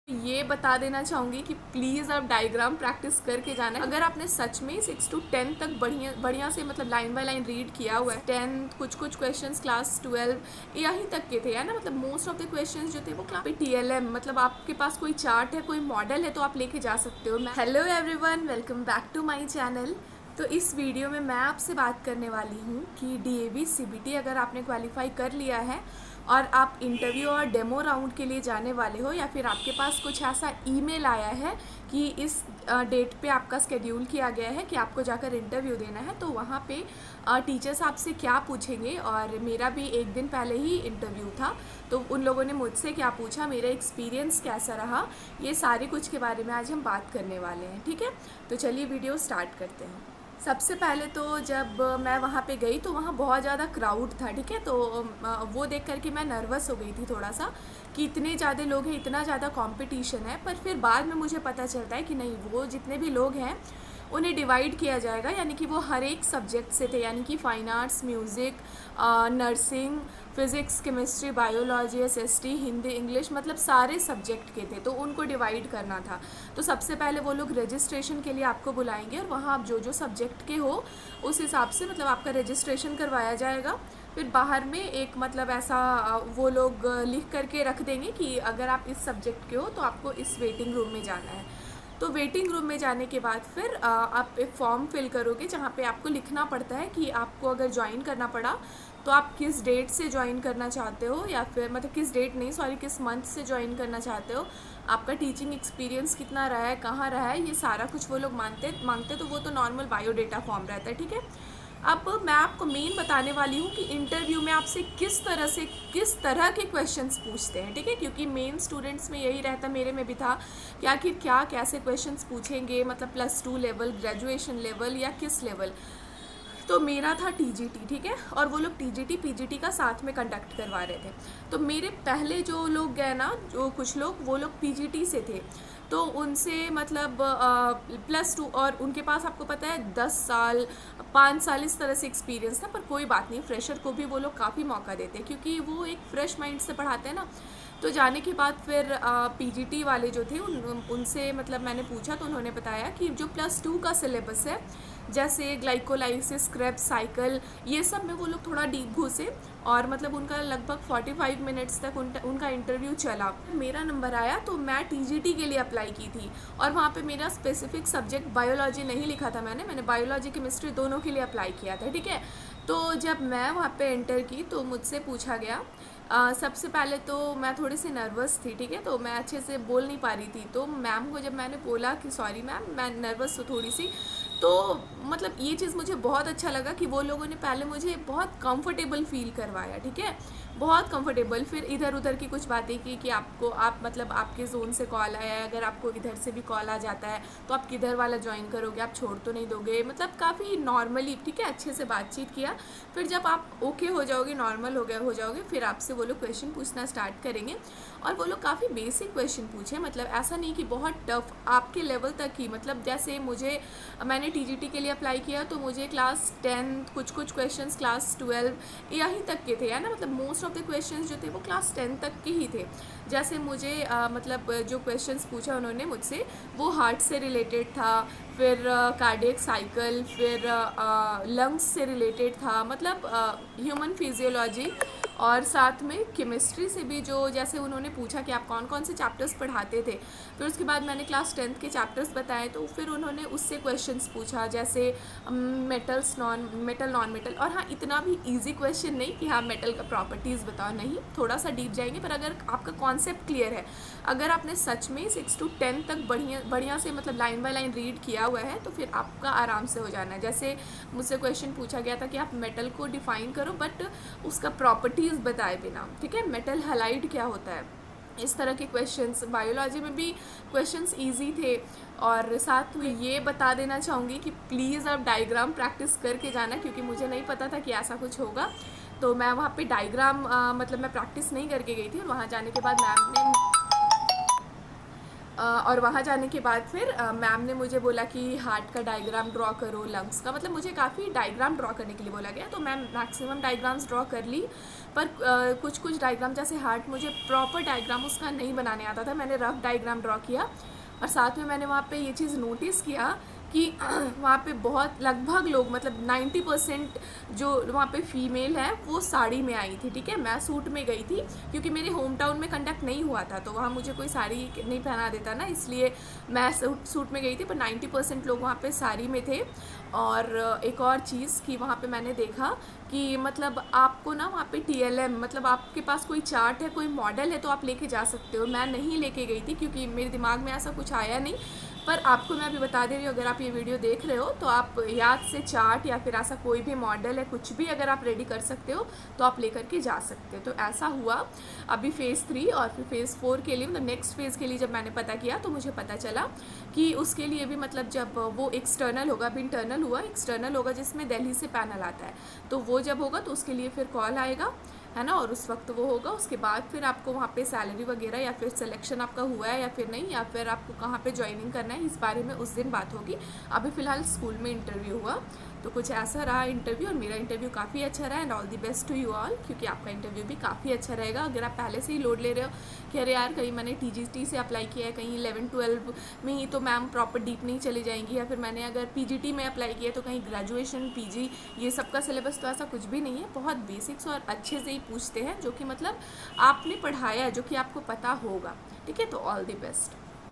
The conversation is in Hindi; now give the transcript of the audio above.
ये बता देना चाहूँगी कि प्लीज़ आप डायग्राम प्रैक्टिस करके जाना है। अगर आपने सच में 6 to 10 तक बढ़िया से मतलब लाइन बाय लाइन रीड किया हुआ है, 10 कुछ क्वेश्चंस क्लास 12 यहीं तक के थे, है ना। मतलब मोस्ट ऑफ द क्वेश्चंस जो थे वो क्लास पे TLM, मतलब आपके पास कोई चार्ट है, कोई मॉडल है तो आप लेके जा सकते हो। Hello everyone, welcome back to my channel. तो इस वीडियो में मैं आपसे बात करने वाली हूँ कि DAV CBT अगर आपने क्वालिफाई कर लिया है और आप इंटरव्यू और डेमो राउंड के लिए जाने वाले हो, या फिर आपके पास कुछ ऐसा ईमेल आया है कि इस डेट पे आपका स्केड्यूल किया गया है कि आपको जाकर इंटरव्यू देना है, तो वहाँ पे टीचर्स आपसे क्या पूछेंगे। और मेरा भी एक दिन पहले ही इंटरव्यू था, तो उन लोगों ने मुझसे क्या पूछा, मेरा एक्सपीरियंस कैसा रहा, ये सारे कुछ के बारे में आज हम बात करने वाले हैं। ठीक है, तो चलिए वीडियो स्टार्ट करते हैं। सबसे पहले तो जब मैं वहाँ पे गई तो वहाँ बहुत ज़्यादा क्राउड था। ठीक है, तो वो देख करके मैं नर्वस हो गई थी थोड़ा सा कि इतने ज़्यादा लोग हैं, इतना ज़्यादा कंपटीशन है। पर फिर बाद में मुझे पता चलता है कि नहीं, वो जितने भी लोग हैं उन्हें डिवाइड किया जाएगा, यानी कि वो हर एक सब्जेक्ट से थे, यानी कि fine arts, music, nursing, physics, chemistry, biology, SST, Hindi, English, मतलब सारे सब्जेक्ट के थे, तो उनको डिवाइड करना था। तो सबसे पहले वो लोग रजिस्ट्रेशन के लिए आपको बुलाएंगे और वहाँ आप जो जो सब्जेक्ट के हो उस हिसाब से मतलब आपका रजिस्ट्रेशन करवाया जाएगा। फिर बाहर में एक मतलब ऐसा वो लोग लिख करके रख देंगे कि अगर आप इस सब्जेक्ट के हो तो आपको इस वेटिंग रूम में जाना है। तो वेटिंग रूम में जाने के बाद फिर आप एक फॉर्म फिल करोगे जहाँ पे आपको लिखना पड़ता है कि आपको अगर ज्वाइन करना पड़ा तो आप किस डेट से ज्वाइन करना चाहते हो, या फिर मतलब किस डेट नहीं, सॉरी, किस मंथ से ज्वाइन करना चाहते हो, आपका टीचिंग एक्सपीरियंस कितना रहा है, कहाँ रहा है, ये सारा कुछ वो लोग मांगते तो वो तो नॉर्मल बायोडेटा फॉर्म रहता है। ठीक है, अब मैं आपको मेन बताने वाली हूँ कि इंटरव्यू में आपसे किस तरह के क्वेश्चंस पूछते हैं। ठीक है, क्योंकि मेन स्टूडेंट्स में यही रहता, मेरे में भी था कि आखिर क्या कैसे क्वेश्चंस पूछेंगे, मतलब +2 लेवल, ग्रेजुएशन लेवल या किस लेवल। तो मेरा था TGT। ठीक है, और वो लोग TGT PGT का साथ में कंडक्ट करवा रहे थे। तो मेरे पहले जो लोग गए ना, जो कुछ लोग, वो लोग PGT से थे, तो उनसे मतलब +2, और उनके पास आपको पता है 10 साल 5 साल इस तरह से एक्सपीरियंस था। पर कोई बात नहीं, फ्रेशर को भी वो लोग काफ़ी मौका देते हैं क्योंकि वो एक फ्रेश माइंड से पढ़ाते हैं ना। तो जाने के बाद फिर PGT वाले जो थे उनसे मतलब मैंने पूछा, तो उन्होंने बताया कि जो +2 का सिलेबस है, जैसे ग्लाइकोलाइसिस, क्रेब्स साइकिल, ये सब में वो लोग थोड़ा डीप घुसे और मतलब उनका लगभग 45 मिनट्स तक उनका इंटरव्यू चला। मेरा नंबर आया तो मैं TGT के लिए अप्लाई की थी, और वहाँ पे मेरा स्पेसिफिक सब्जेक्ट बायोलॉजी नहीं लिखा था, मैंने बायोलॉजी केमिस्ट्री दोनों के लिए अप्लाई किया था। ठीक है, तो जब मैं वहाँ पे एंटर की तो मुझसे पूछा गया, सबसे पहले तो मैं थोड़ी सी नर्वस थी। ठीक है, तो मैं अच्छे से बोल नहीं पा रही थी, तो मैम को जब मैंने बोला कि सॉरी मैम, मैं नर्वस हूँ थोड़ी सी, तो मतलब ये चीज़ मुझे बहुत अच्छा लगा कि वो लोगों ने पहले मुझे बहुत कंफर्टेबल फील करवाया। ठीक है, बहुत कंफर्टेबल। फिर इधर उधर की कुछ बातें की कि आप मतलब आपके ज़ोन से कॉल आया है, अगर आपको इधर से भी कॉल आ जाता है तो आप किधर वाला ज्वाइन करोगे, आप छोड़ तो नहीं दोगे, मतलब काफ़ी नॉर्मली, ठीक है, अच्छे से बातचीत किया। फिर जब आप ओके हो जाओगे, नॉर्मल हो जाओगे, फिर आपसे वो लोग क्वेश्चन पूछना स्टार्ट करेंगे। और वो लोग काफ़ी बेसिक क्वेश्चन पूछे, मतलब ऐसा नहीं कि बहुत टफ, आपके लेवल तक ही। मतलब जैसे मैंने TGT के लिए अप्लाई किया तो मुझे क्लास 10 कुछ क्वेश्चंस क्लास 12 यहीं तक के थे, है ना। मतलब मोस्ट ऑफ द क्वेश्चंस जो थे वो क्लास 10 तक के ही थे। जैसे मुझे मतलब जो क्वेश्चंस पूछा उन्होंने मुझसे, वो हार्ट से रिलेटेड था, फिर कार्डियक साइकिल, फिर लंग्स से रिलेटेड था, मतलब ह्यूमन फिजियोलॉजी, और साथ में केमिस्ट्री से भी, जो जैसे उन्होंने पूछा कि आप कौन कौन से चैप्टर्स पढ़ाते थे। फिर उसके बाद मैंने क्लास 10th के चैप्टर्स बताए, तो फिर उन्होंने उससे क्वेश्चंस पूछा, जैसे मेटल नॉन मेटल। और हाँ, इतना भी इजी क्वेश्चन नहीं कि हाँ मेटल का प्रॉपर्टीज़ बताओ, नहीं, थोड़ा सा डीप जाएंगे। पर अगर आपका कॉन्सेप्ट क्लियर है, अगर आपने सच में 6 to 10 तक बढ़िया से मतलब लाइन बाय लाइन रीड किया हुआ है, तो फिर आपका आराम से हो जाना है। जैसे मुझसे क्वेश्चन पूछा गया था कि आप मेटल को डिफाइन करो बट उसका प्रॉपर्टीज़ बताए बिना। ठीक है, मेटल हैलाइड क्या होता है, इस तरह के क्वेश्चंस। बायोलॉजी में भी क्वेश्चंस इजी थे। और साथ में ये बता देना चाहूँगी कि प्लीज़ आप डायग्राम प्रैक्टिस करके जाना, क्योंकि मुझे नहीं पता था कि ऐसा कुछ होगा। तो मैं वहाँ पे डायग्राम मतलब मैं प्रैक्टिस नहीं करके गई थी, और वहाँ जाने के बाद और वहाँ जाने के बाद फिर मैम ने मुझे बोला कि हार्ट का डायग्राम ड्रॉ करो, लंग्स का, मतलब मुझे काफ़ी डायग्राम ड्रॉ करने के लिए बोला गया। तो मैं मैक्सिमम डायग्राम्स ड्रॉ कर ली, पर कुछ कुछ डायग्राम जैसे हार्ट मुझे प्रॉपर डायग्राम उसका नहीं बनाने आता था, मैंने रफ डायग्राम ड्रॉ किया। और साथ में मैंने वहाँ पे ये चीज़ नोटिस किया कि वहाँ पे बहुत लगभग लोग, मतलब 90% जो वहाँ पे फीमेल है वो साड़ी में आई थी, ठीक है। मैं सूट में गई थी क्योंकि मेरे होम टाउन में कंडक्ट नहीं हुआ था, तो वहाँ मुझे कोई साड़ी नहीं पहना देता ना, इसलिए मैं सूट में गई थी। पर 90% लोग वहाँ पे साड़ी में थे। और एक और चीज़ कि वहाँ पे मैंने देखा कि मतलब आपको ना वहाँ पे TLM, मतलब आपके पास कोई चार्ट है, कोई मॉडल है तो आप लेके जा सकते हो। मैं नहीं लेके गई थी क्योंकि मेरे दिमाग में ऐसा कुछ आया नहीं। पर आपको मैं अभी बता दे रही हूँ, अगर आप ये वीडियो देख रहे हो तो आप याद से चार्ट या फिर ऐसा कोई भी मॉडल है, कुछ भी अगर आप रेडी कर सकते हो तो आप लेकर के जा सकते हो। तो ऐसा हुआ। अभी फ़ेज़ 3 और फिर फ़ेज़ 4 के लिए, मतलब नेक्स्ट फेज़ के लिए जब मैंने पता किया तो मुझे पता चला कि उसके लिए भी, मतलब जब वो एक्सटर्नल होगा, अभी इंटरनल हुआ, एक्सटर्नल होगा जिसमें दिल्ली से पैनल आता है, तो वो जब होगा तो उसके लिए फिर कॉल आएगा, है ना, और उस वक्त वो होगा। उसके बाद फिर आपको वहाँ पे सैलरी वगैरह या फिर सिलेक्शन आपका हुआ है या फिर नहीं, या फिर आपको कहाँ पे ज्वाइनिंग करना है, इस बारे में उस दिन बात होगी। अभी फ़िलहाल स्कूल में इंटरव्यू हुआ, तो कुछ ऐसा रहा इंटरव्यू, और मेरा इंटरव्यू काफ़ी अच्छा रहा। And all the best to you all, क्योंकि आपका इंटरव्यू भी काफ़ी अच्छा रहेगा। अगर आप पहले से ही लोड ले रहे हो कि अरे यार कहीं मैंने TGT से अप्लाई किया है, कहीं 11-12 में ही तो मैम प्रॉपर डीप नहीं चली जाएंगी, या फिर मैंने अगर PGT में अप्लाई किया तो कहीं ग्रेजुएशन PG ये सब का सिलेबस, तो ऐसा कुछ भी नहीं है। बहुत बेसिक्स और अच्छे से ही पूछते हैं, जो कि मतलब आपने पढ़ाया है, जो कि आपको पता होगा, ठीक है। तो ऑल दी बेस्ट।